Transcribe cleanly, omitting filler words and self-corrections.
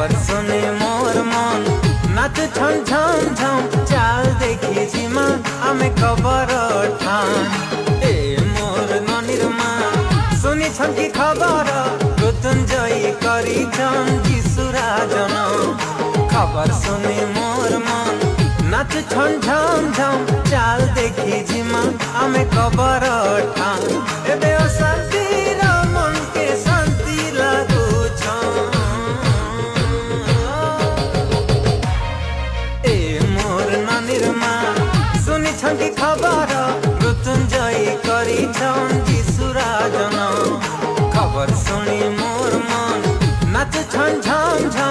खबर सुने मोर मन नाच छम छम छम चाल देखी जिमा आमे खबर ठान ए मोर ननिर मा सुनी छन की खबर मृत्युंजयी करी छन जिसुराजन खबर सुने मोर मन नाच छम छम छम चाल देखी जिमा आमे खबर ठान एबे शांति मन के शांति लागू सुनी छंकी खबर मृत्युंजयी करी छन जिसुराजन खबर सुनी मोर मन नाच छन झम झम।